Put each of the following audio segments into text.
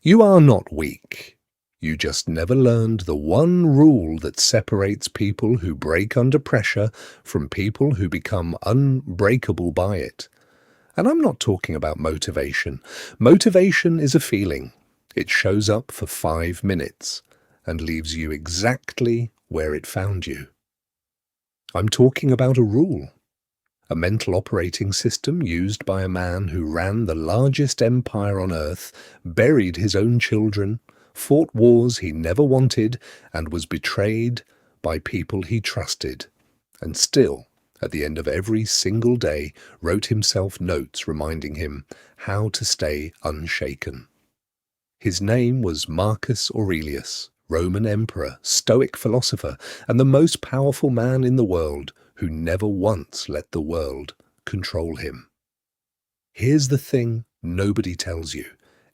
You are not weak. You just never learned the one rule that separates people who break under pressure from people who become unbreakable by it. And I'm not talking about motivation. Motivation is a feeling. It shows up for 5 minutes and leaves you exactly where it found you. I'm talking about a rule. A mental operating system used by a man who ran the largest empire on earth, buried his own children, fought wars he never wanted, and was betrayed by people he trusted, and still, at the end of every single day, wrote himself notes reminding him how to stay unshaken. His name was Marcus Aurelius, Roman emperor, Stoic philosopher, and the most powerful man in the world, who never once let the world control him. Here's the thing nobody tells you.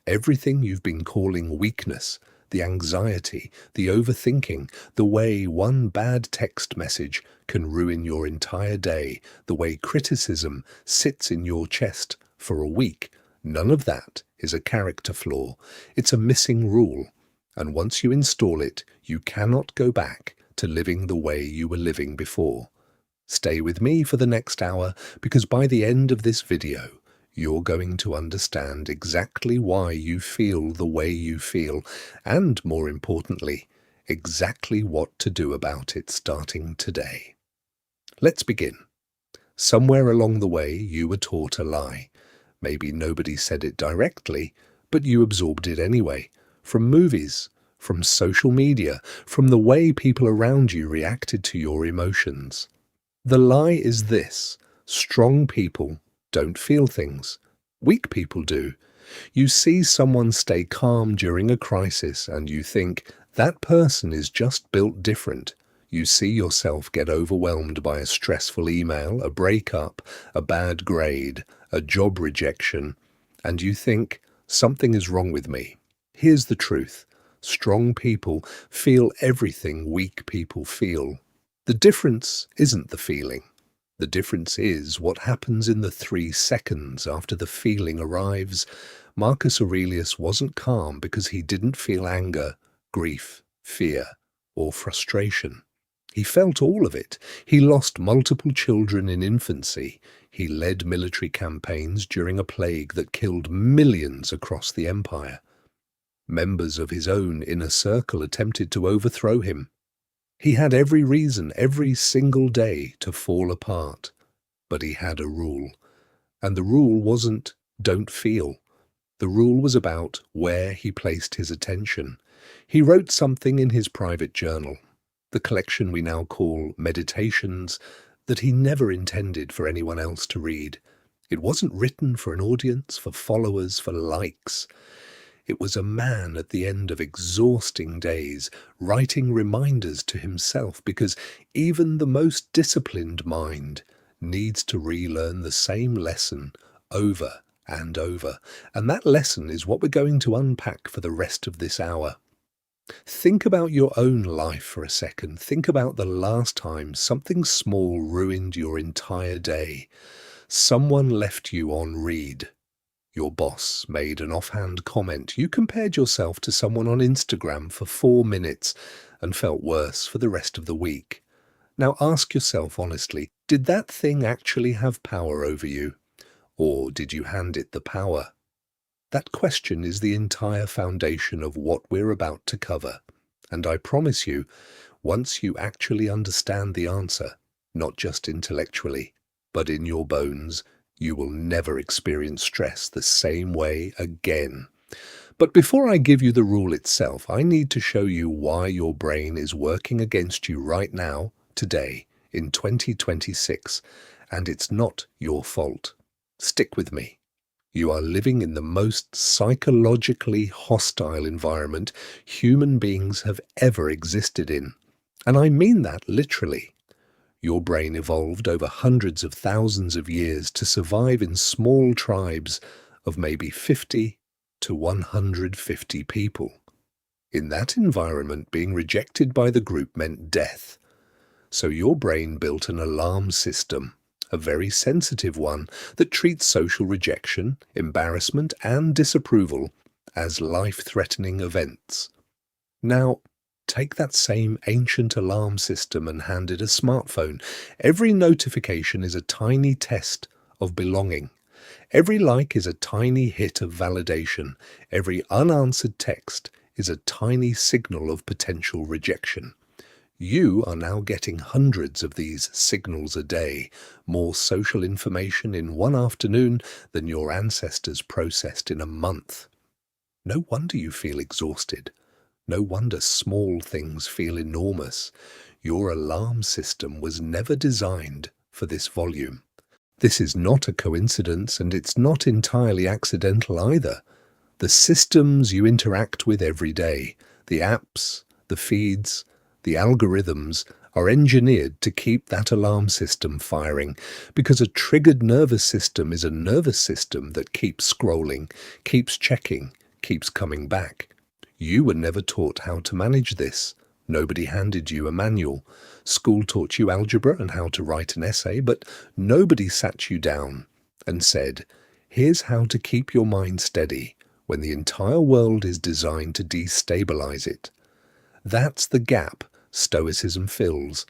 Everything you've been calling weakness, the anxiety, the overthinking, the way one bad text message can ruin your entire day, the way criticism sits in your chest for a week, none of that is a character flaw. It's a missing rule. And once you install it, you cannot go back to living the way you were living before. Stay with me for the next hour, because by the end of this video, you're going to understand exactly why you feel the way you feel, and more importantly, exactly what to do about it starting today. Let's begin. Somewhere along the way, you were taught a lie. Maybe nobody said it directly, but you absorbed it anyway. From movies, from social media, from the way people around you reacted to your emotions. The lie is this: strong people don't feel things. Weak people do. You see someone stay calm during a crisis and you think, that person is just built different. You see yourself get overwhelmed by a stressful email, a breakup, a bad grade, a job rejection, and you think, something is wrong with me. Here's the truth. Strong people feel everything weak people feel. The difference isn't the feeling. The difference is what happens in the 3 seconds after the feeling arrives. Marcus Aurelius wasn't calm because he didn't feel anger, grief, fear, or frustration. He felt all of it. He lost multiple children in infancy. He led military campaigns during a plague that killed millions across the empire. Members of his own inner circle attempted to overthrow him. He had every reason, every single day, to fall apart. But he had a rule. And the rule wasn't don't feel. The rule was about where he placed his attention. He wrote something in his private journal, the collection we now call Meditations, that he never intended for anyone else to read. It wasn't written for an audience, for followers, for likes. It was a man at the end of exhausting days, writing reminders to himself, because even the most disciplined mind needs to relearn the same lesson over and over. And that lesson is what we're going to unpack for the rest of this hour. Think about your own life for a second. Think about the last time something small ruined your entire day. Someone left you on read. Your boss made an offhand comment. You compared yourself to someone on Instagram for 4 minutes and felt worse for the rest of the week. Now ask yourself honestly, did that thing actually have power over you? Or did you hand it the power? That question is the entire foundation of what we're about to cover. And I promise you, once you actually understand the answer, not just intellectually, but in your bones, you will never experience stress the same way again. But before I give you the rule itself, I need to show you why your brain is working against you right now, today, in 2026, and it's not your fault. Stick with me. You are living in the most psychologically hostile environment human beings have ever existed in. And I mean that literally. Your brain evolved over hundreds of thousands of years to survive in small tribes of maybe 50 to 150 people. In that environment, being rejected by the group meant death. So your brain built an alarm system, a very sensitive one, that treats social rejection, embarrassment, and disapproval as life-threatening events. Now, take that same ancient alarm system and hand it a smartphone. Every notification is a tiny test of belonging. Every like is a tiny hit of validation. Every unanswered text is a tiny signal of potential rejection. You are now getting hundreds of these signals a day, more social information in one afternoon than your ancestors processed in a month. No wonder you feel exhausted. No wonder small things feel enormous. Your alarm system was never designed for this volume. This is not a coincidence, and it's not entirely accidental either. The systems you interact with every day, the apps, the feeds, the algorithms, are engineered to keep that alarm system firing, because a triggered nervous system is a nervous system that keeps scrolling, keeps checking, keeps coming back. You were never taught how to manage this. Nobody handed you a manual. School taught you algebra and how to write an essay, but nobody sat you down and said, here's how to keep your mind steady when the entire world is designed to destabilize it. That's the gap Stoicism fills.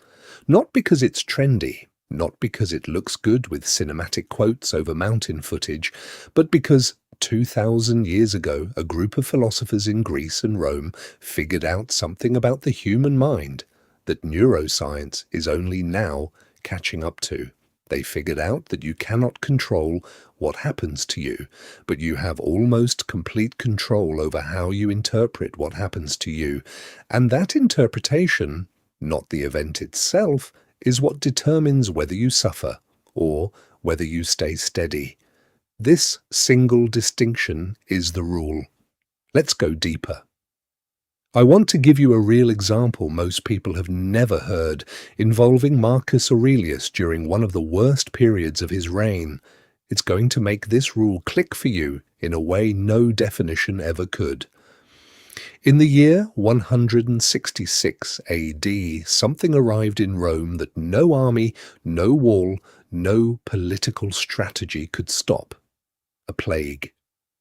Not because it's trendy, not because it looks good with cinematic quotes over mountain footage, but because 2,000 years ago, a group of philosophers in Greece and Rome figured out something about the human mind that neuroscience is only now catching up to. They figured out that you cannot control what happens to you, but you have almost complete control over how you interpret what happens to you. And that interpretation, not the event itself, is what determines whether you suffer or whether you stay steady. This single distinction is the rule. Let's go deeper. I want to give you a real example most people have never heard, involving Marcus Aurelius during one of the worst periods of his reign. It's going to make this rule click for you in a way no definition ever could. In the year 166 AD, something arrived in Rome that no army, no wall, no political strategy could stop. A plague.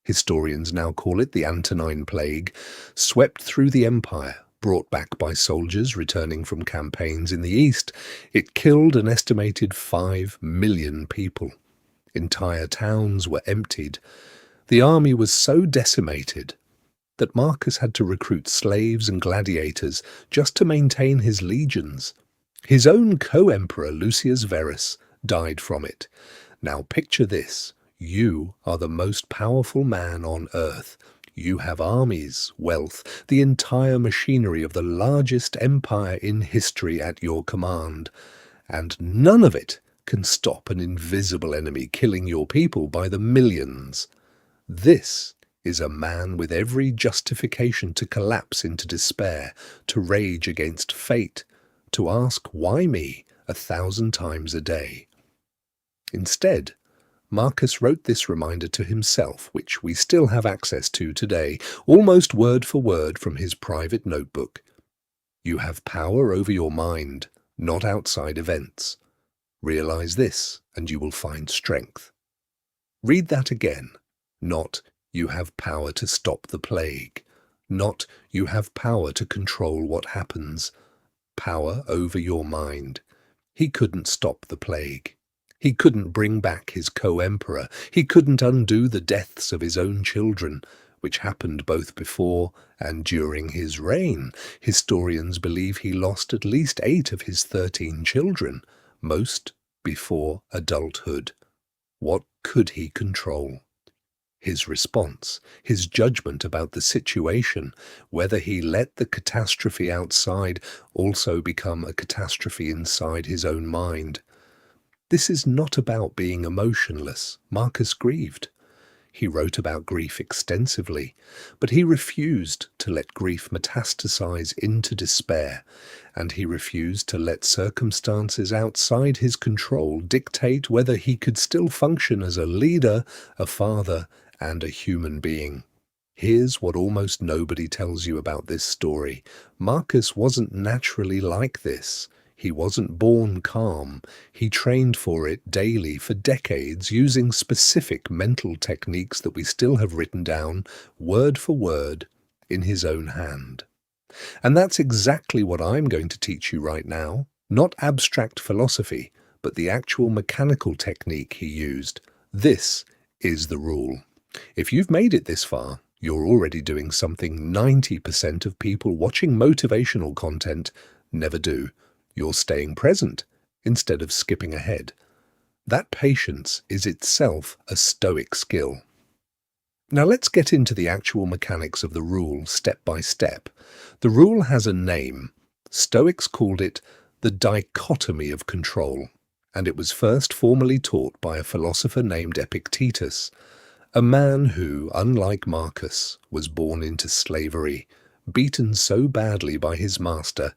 Historians now call it the Antonine Plague, swept through the empire, brought back by soldiers returning from campaigns in the east. It killed an estimated 5 million people. Entire towns were emptied. The army was so decimated that Marcus had to recruit slaves and gladiators just to maintain his legions. His own co-emperor Lucius Verus died from it. Now picture this. You are the most powerful man on earth. You have armies, wealth, the entire machinery of the largest empire in history at your command. And none of it can stop an invisible enemy killing your people by the millions. This is a man with every justification to collapse into despair, to rage against fate, to ask, why me, 1,000 times a day. Instead, Marcus wrote this reminder to himself, which we still have access to today, almost word for word from his private notebook. You have power over your mind, not outside events. Realize this, and you will find strength. Read that again. Not, you have power to stop the plague. Not, you have power to control what happens. Power over your mind. He couldn't stop the plague. He couldn't bring back his co-emperor. He couldn't undo the deaths of his own children, which happened both before and during his reign. Historians believe he lost at least 8 of his 13 children, most before adulthood. What could he control? His response, his judgment about the situation, whether he let the catastrophe outside also become a catastrophe inside his own mind. This is not about being emotionless. Marcus grieved. He wrote about grief extensively, but he refused to let grief metastasize into despair, and he refused to let circumstances outside his control dictate whether he could still function as a leader, a father, and a human being. Here's what almost nobody tells you about this story. Marcus wasn't naturally like this. He wasn't born calm. He trained for it daily for decades using specific mental techniques that we still have written down, word for word, in his own hand. And that's exactly what I'm going to teach you right now. Not abstract philosophy, but the actual mechanical technique he used. This is the rule. If you've made it this far, you're already doing something 90% of people watching motivational content never do. You're staying present instead of skipping ahead. That patience is itself a Stoic skill. Now let's get into the actual mechanics of the rule step by step. The rule has a name. Stoics called it the Dichotomy of Control, and it was first formally taught by a philosopher named Epictetus, a man who, unlike Marcus, was born into slavery, beaten so badly by his master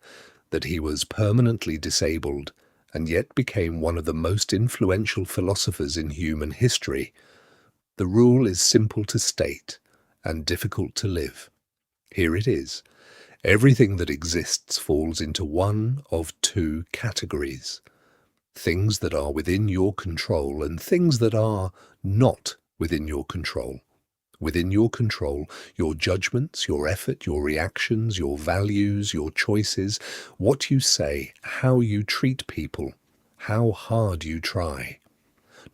that he was permanently disabled, and yet became one of the most influential philosophers in human history. The rule is simple to state and difficult to live. Here it is. Everything that exists falls into one of two categories: things that are within your control and things that are not within your control. Within your control, your judgments, your effort, your reactions, your values, your choices, what you say, how you treat people, how hard you try.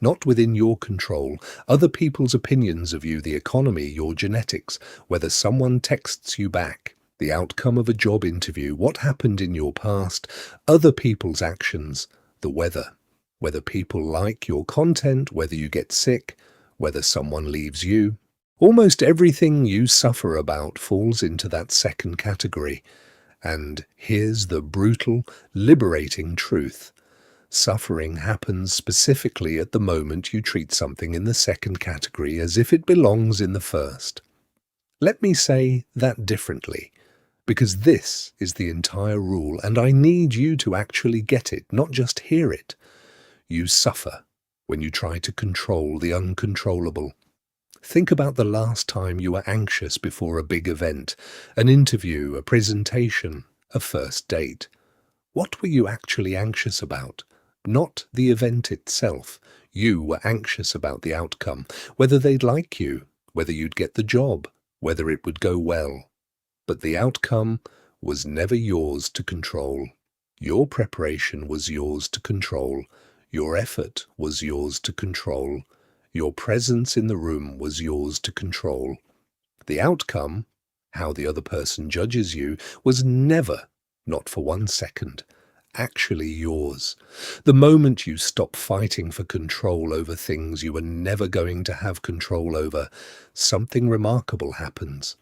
Not within your control, other people's opinions of you, the economy, your genetics, whether someone texts you back, the outcome of a job interview, what happened in your past, other people's actions, the weather, whether people like your content, whether you get sick, whether someone leaves you. Almost everything you suffer about falls into that second category. And here's the brutal, liberating truth. Suffering happens specifically at the moment you treat something in the second category as if it belongs in the first. Let me say that differently, because this is the entire rule, and I need you to actually get it, not just hear it. You suffer when you try to control the uncontrollable. Think about the last time you were anxious before a big event, an interview, a presentation, a first date. What were you actually anxious about? Not the event itself. You were anxious about the outcome, whether they'd like you, whether you'd get the job, whether it would go well. But the outcome was never yours to control. Your preparation was yours to control. Your effort was yours to control. Your presence in the room was yours to control. The outcome, how the other person judges you, was never, not for 1 second, actually yours. The moment you stop fighting for control over things you were never going to have control over, something remarkable happens.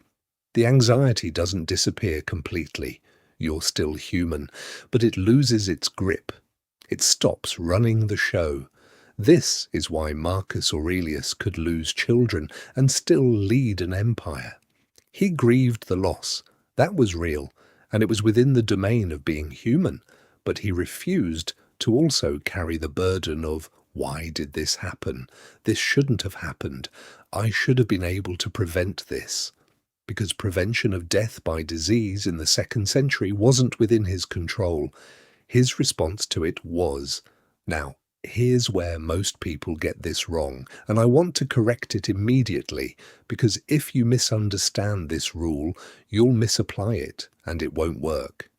The anxiety doesn't disappear completely. You're still human, but it loses its grip. It stops running the show. This is why Marcus Aurelius could lose children and still lead an empire. He grieved the loss. That was real, and it was within the domain of being human, but he refused to also carry the burden of, why did this happen? This shouldn't have happened. I should have been able to prevent this. Because prevention of death by disease in the 2nd century wasn't within his control. His response to it was. Now, here's where most people get this wrong, and I want to correct it immediately, because if you misunderstand this rule, you'll misapply it, and it won't work.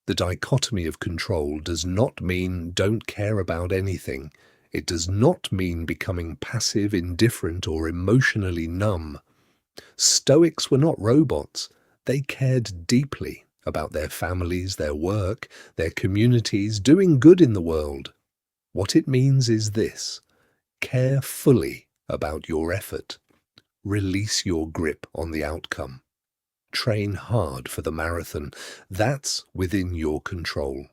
The dichotomy of control does not mean don't care about anything. It does not mean becoming passive, indifferent, or emotionally numb. Stoics were not robots. They cared deeply about their families, their work, their communities, doing good in the world. What it means is this: care fully about your effort. Release your grip on the outcome. Train hard for the marathon. That's within your control.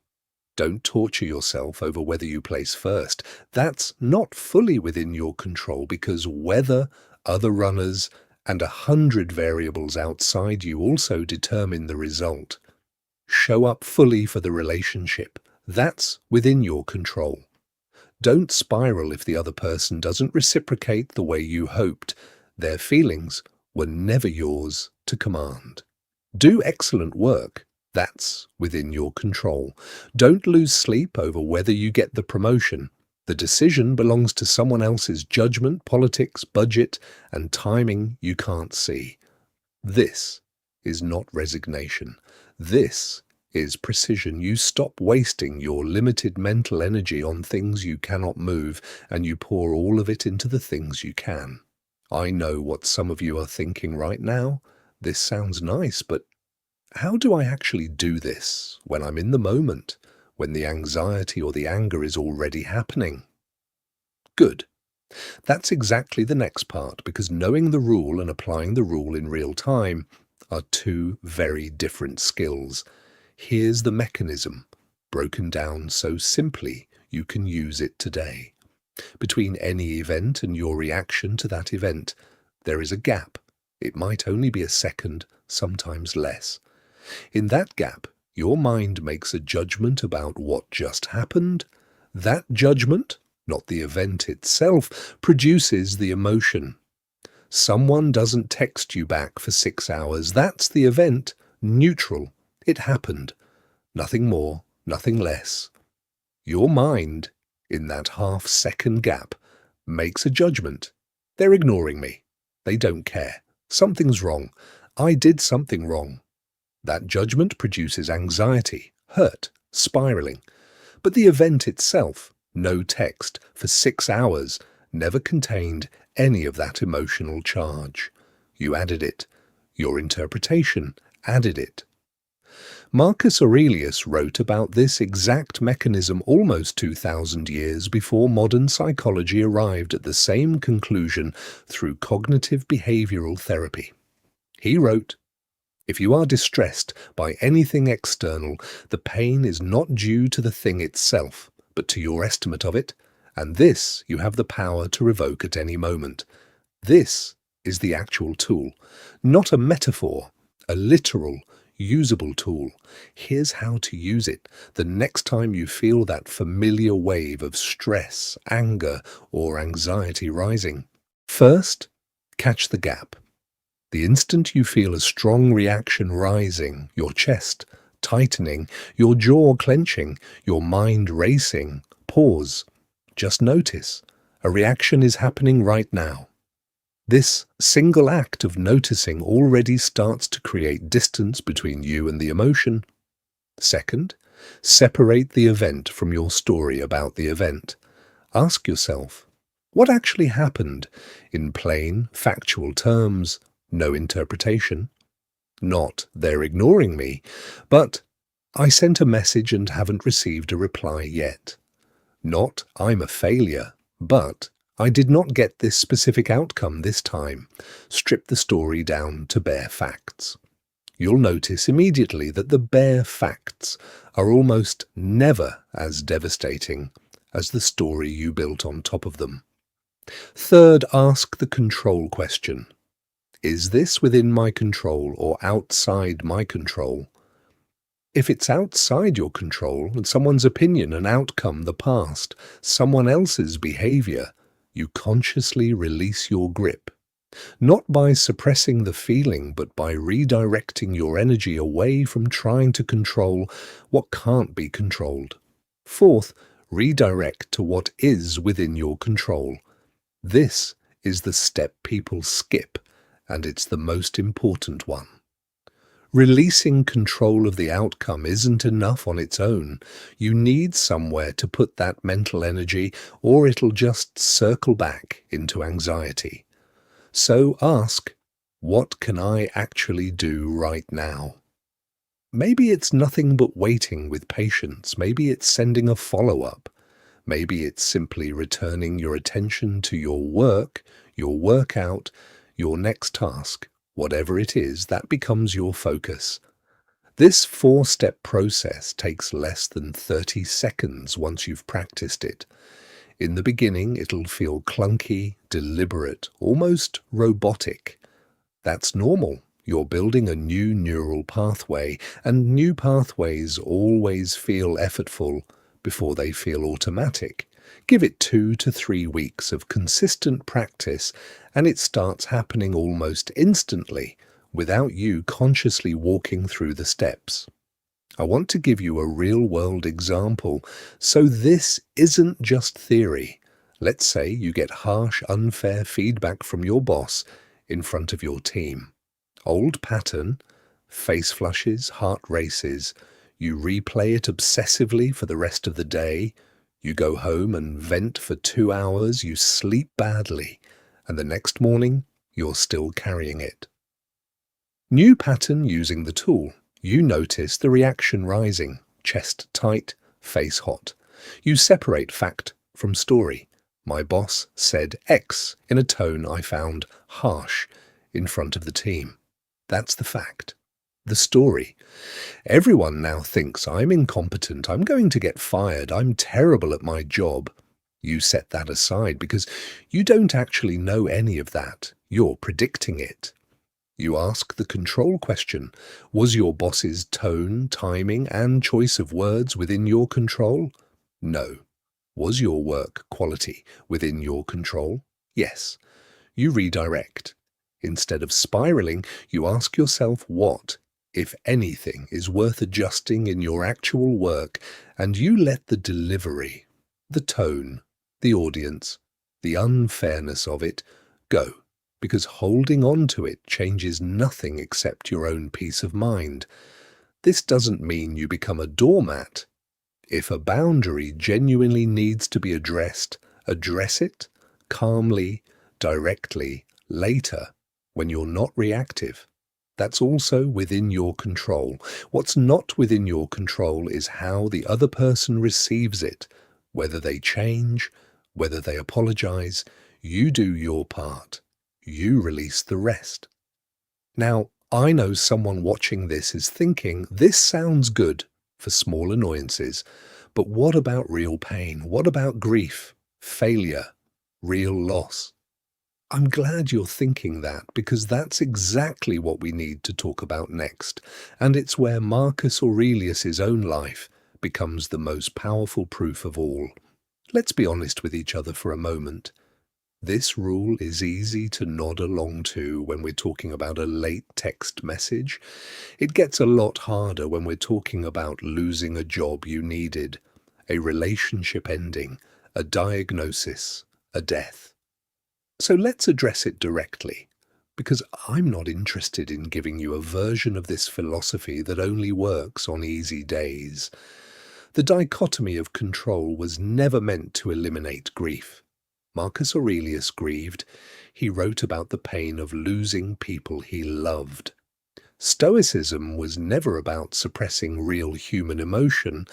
Don't torture yourself over whether you place first. That's not fully within your control, because weather, other runners, and 100 variables outside you also determine the result. Show up fully for the relationship. That's within your control. Don't spiral if the other person doesn't reciprocate the way you hoped. Their feelings were never yours to command. Do excellent work. That's within your control. Don't lose sleep over whether you get the promotion. The decision belongs to someone else's judgment, politics, budget, and timing you can't see. This is not resignation. This is precision. You stop wasting your limited mental energy on things you cannot move, and you pour all of it into the things you can. I know what some of you are thinking right now. This sounds nice, but how do I actually do this when I'm in the moment, when the anxiety or the anger is already happening? Good. That's exactly the next part, because knowing the rule and applying the rule in real time are two very different skills. Here's the mechanism, broken down so simply you can use it today. Between any event and your reaction to that event, there is a gap. It might only be a second, sometimes less. In that gap, your mind makes a judgment about what just happened. That judgment, not the event itself, produces the emotion. Someone doesn't text you back for 6 hours. That's the event, neutral. It happened. Nothing more, nothing less. Your mind, in that half-second gap, makes a judgment. They're ignoring me. They don't care. Something's wrong. I did something wrong. That judgment produces anxiety, hurt, spiraling. But the event itself, no text, for 6 hours, never contained any of that emotional charge. You added it. Your interpretation added it. Marcus Aurelius wrote about this exact mechanism almost 2,000 years before modern psychology arrived at the same conclusion through cognitive behavioral therapy. He wrote, "If you are distressed by anything external, the pain is not due to the thing itself, but to your estimate of it, and this you have the power to revoke at any moment. This is the actual tool, not a metaphor, a literal, usable tool. Here's how to use it the next time you feel that familiar wave of stress, anger, or anxiety rising. First, catch the gap. The instant you feel a strong reaction rising, your chest tightening, your jaw clenching, your mind racing, pause. Just notice. A reaction is happening right now. This single act of noticing already starts to create distance between you and the emotion. Second, separate the event from your story about the event. Ask yourself, what actually happened in plain, factual terms, no interpretation? Not, they're ignoring me, but I sent a message and haven't received a reply yet. Not, I'm a failure, but I did not get this specific outcome this time. Strip the story down to bare facts. You'll notice immediately that the bare facts are almost never as devastating as the story you built on top of them. Third, ask the control question. Is this within my control or outside my control? If it's outside your control, and someone's opinion, an outcome, the past, someone else's behavior, you consciously release your grip. Not by suppressing the feeling, but by redirecting your energy away from trying to control what can't be controlled. Fourth, redirect to what is within your control. This is the step people skip, and it's the most important one. Releasing control of the outcome isn't enough on its own. You need somewhere to put that mental energy, or it'll just circle back into anxiety. So ask, what can I actually do right now? Maybe it's nothing but waiting with patience. Maybe it's sending a follow-up. Maybe it's simply returning your attention to your work, your workout, your next task. Whatever it is, that becomes your focus. This 4-step process takes less than 30 seconds once you've practiced it. In the beginning, it'll feel clunky, deliberate, almost robotic. That's normal. You're building a new neural pathway, and new pathways always feel effortful before they feel automatic. Give it 2 to 3 weeks of consistent practice, and it starts happening almost instantly without you consciously walking through the steps. I want to give you a real-world example. So this isn't just theory. Let's say you get harsh, unfair feedback from your boss in front of your team. Old pattern, face flushes, heart races. You replay it obsessively for the rest of the day. You go home and vent for 2 hours. You sleep badly. And the next morning, you're still carrying it. New pattern using the tool. You notice the reaction rising, chest tight, face hot. You separate fact from story. My boss said X in a tone I found harsh in front of the team. That's the fact. The story. Everyone now thinks I'm incompetent, I'm going to get fired, I'm terrible at my job. You set that aside because you don't actually know any of that. You're predicting it. You ask the control question. Was your boss's tone, timing, and choice of words within your control? No. Was your work quality within your control? Yes. You redirect. Instead of spiraling, you ask yourself what, if anything, is worth adjusting in your actual work, and you let the delivery, the tone, the audience, the unfairness of it go. Because holding on to it changes nothing except your own peace of mind. This doesn't mean you become a doormat. If a boundary genuinely needs to be addressed, address it calmly, directly, later, when you're not reactive. That's also within your control. What's not within your control is how the other person receives it, whether they change, whether they apologize. You do your part. You release the rest. Now, I know someone watching this is thinking, this sounds good for small annoyances, but what about real pain? What about grief, failure, real loss? I'm glad you're thinking that, because that's exactly what we need to talk about next, and it's where Marcus Aurelius's own life becomes the most powerful proof of all. Let's be honest with each other for a moment. This rule is easy to nod along to when we're talking about a late text message. It gets a lot harder when we're talking about losing a job you needed, a relationship ending, a diagnosis, a death. So let's address it directly, because I'm not interested in giving you a version of this philosophy that only works on easy days. The dichotomy of control was never meant to eliminate grief. Marcus Aurelius grieved. He wrote about the pain of losing people he loved. Stoicism was never about suppressing real human emotion.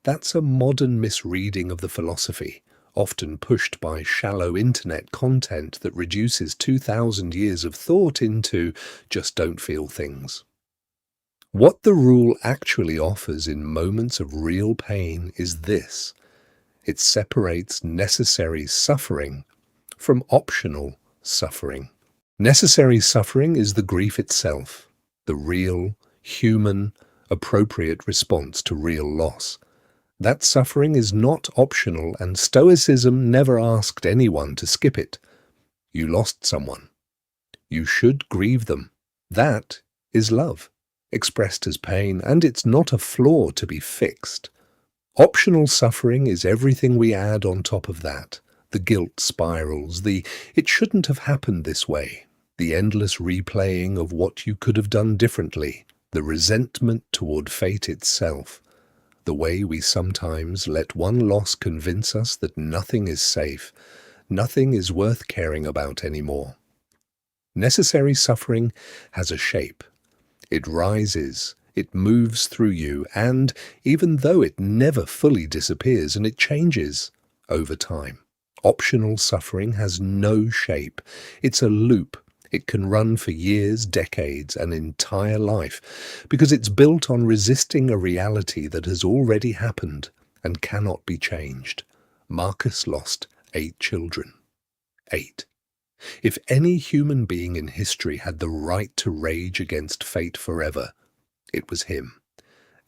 That's a modern misreading of the philosophy, often pushed by shallow internet content that reduces 2,000 years of thought into just don't feel things. What the rule actually offers in moments of real pain is this. It separates necessary suffering from optional suffering. Necessary suffering is the grief itself, the real, human, appropriate response to real loss. That suffering is not optional, and Stoicism never asked anyone to skip it. You lost someone. You should grieve them. That is love, expressed as pain, and it's not a flaw to be fixed. Optional suffering is everything we add on top of that. The guilt spirals, the "it shouldn't have happened this way," the endless replaying of what you could have done differently, the resentment toward fate itself, the way we sometimes let one loss convince us that nothing is safe, nothing is worth caring about anymore. Necessary suffering has a shape. It rises. It moves through you, and even though it never fully disappears, and it changes over time. Optional suffering has no shape. It's a loop. It can run for years, decades, an entire life, because it's built on resisting a reality that has already happened and cannot be changed. Marcus lost 8 children. 8. If any human being in history had the right to rage against fate forever, it was him.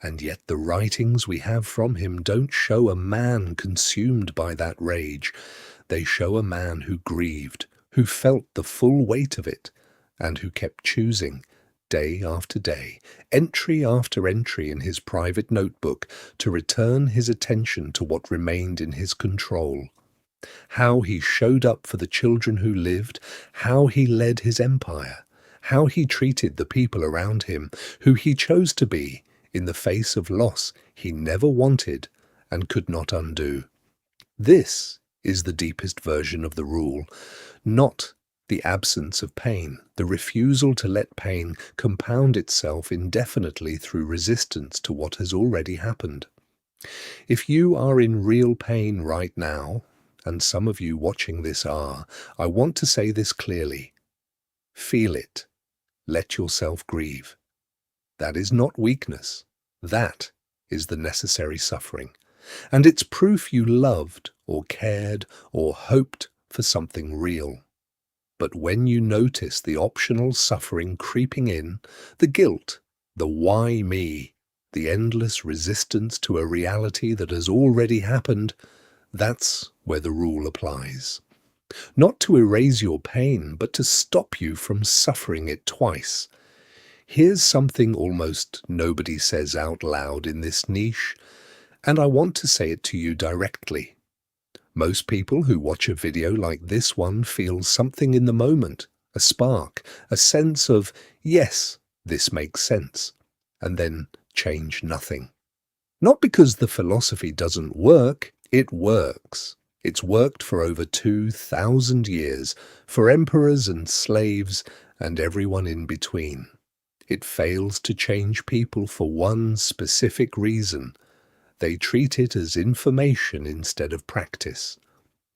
And yet the writings we have from him don't show a man consumed by that rage. They show a man who grieved, who felt the full weight of it, and who kept choosing, day after day, entry after entry in his private notebook to return his attention to what remained in his control. How he showed up for the children who lived, how he led his empire, how he treated the people around him, who he chose to be in the face of loss he never wanted and could not undo. This is the deepest version of the rule, not the absence of pain, the refusal to let pain compound itself indefinitely through resistance to what has already happened. If you are in real pain right now, and some of you watching this are, I want to say this clearly. Feel it. Let yourself grieve. That is not weakness. That is the necessary suffering. And it's proof you loved or cared or hoped for something real. But when you notice the optional suffering creeping in, the guilt, the why me, the endless resistance to a reality that has already happened, that's where the rule applies. Not to erase your pain, but to stop you from suffering it twice. Here's something almost nobody says out loud in this niche, and I want to say it to you directly. Most people who watch a video like this one feel something in the moment, a spark, a sense of, yes, this makes sense, and then change nothing. Not because the philosophy doesn't work, it works. It's worked for over 2,000 years, for emperors and slaves and everyone in between. It fails to change people for one specific reason. They treat it as information instead of practice.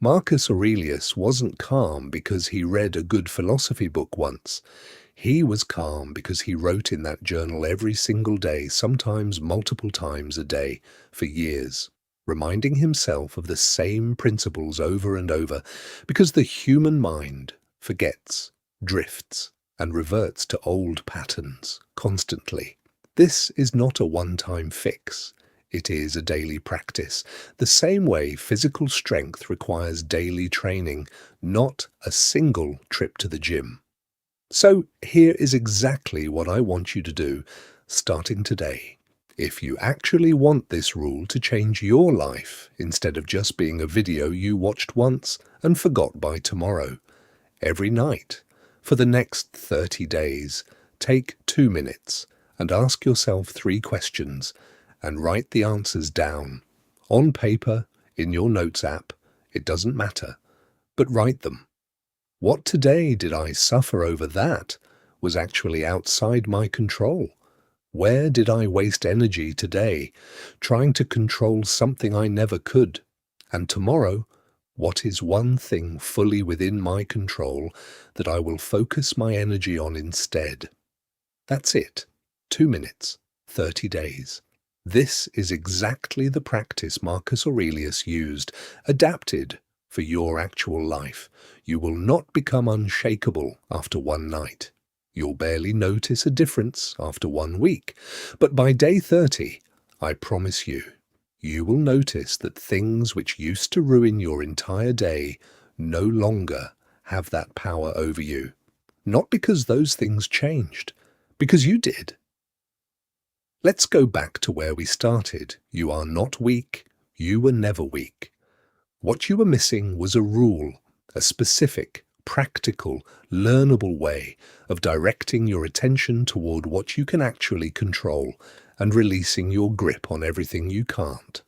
Marcus Aurelius wasn't calm because he read a good philosophy book once. He was calm because he wrote in that journal every single day, sometimes multiple times a day, for years, reminding himself of the same principles over and over, because the human mind forgets, drifts, and reverts to old patterns constantly. This is not a one-time fix. It is a daily practice, the same way physical strength requires daily training, not a single trip to the gym. So here is exactly what I want you to do, starting today. If you actually want this rule to change your life, instead of just being a video you watched once and forgot by tomorrow, every night, for the next 30 days, take 2 minutes and ask yourself 3 questions, and write the answers down, on paper, in your notes app, it doesn't matter, but write them. What today did I suffer over that was actually outside my control? Where did I waste energy today, trying to control something I never could? And tomorrow, what is one thing fully within my control that I will focus my energy on instead? That's it. 2 minutes, 30 days. This is exactly the practice Marcus Aurelius used, adapted for your actual life. You will not become unshakable after one night. You'll barely notice a difference after 1 week. But by day 30, I promise you, you will notice that things which used to ruin your entire day no longer have that power over you. Not because those things changed, because you did. Let's go back to where we started. You are not weak. You were never weak. What you were missing was a rule, a specific, practical, learnable way of directing your attention toward what you can actually control and releasing your grip on everything you can't.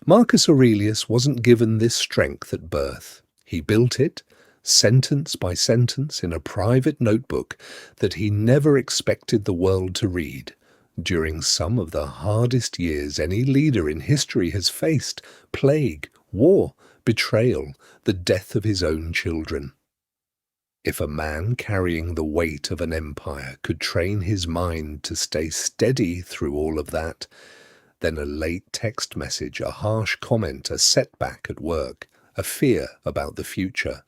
Marcus Aurelius wasn't given this strength at birth. He built it, sentence by sentence, in a private notebook that he never expected the world to read. During some of the hardest years any leader in history has faced, plague, war, betrayal, the death of his own children. If a man carrying the weight of an empire could train his mind to stay steady through all of that, then a late text message, a harsh comment, a setback at work, a fear about the future,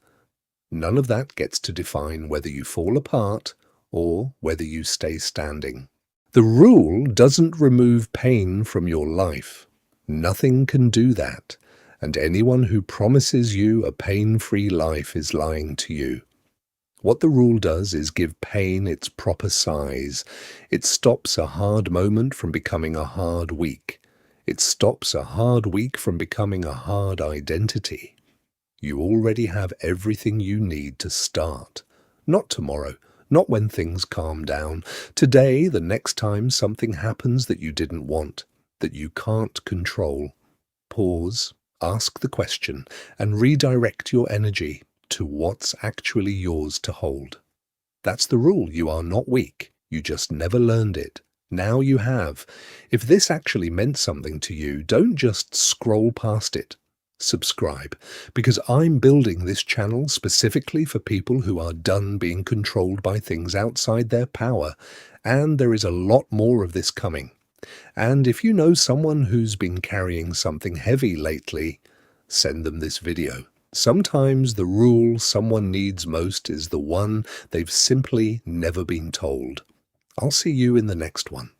none of that gets to define whether you fall apart or whether you stay standing. The rule doesn't remove pain from your life. Nothing can do that, and anyone who promises you a pain-free life is lying to you. What the rule does is give pain its proper size. It stops a hard moment from becoming a hard week. It stops a hard week from becoming a hard identity. You already have everything you need to start. Not tomorrow, not when things calm down. Today, the next time something happens that you didn't want, that you can't control. Pause, ask the question, and redirect your energy to what's actually yours to hold. That's the rule. You are not weak. You just never learned it. Now you have. If this actually meant something to you, don't just scroll past it. Subscribe, because I'm building this channel specifically for people who are done being controlled by things outside their power, and there is a lot more of this coming. And if you know someone who's been carrying something heavy lately, send them this video. Sometimes the rule someone needs most is the one they've simply never been told. I'll see you in the next one.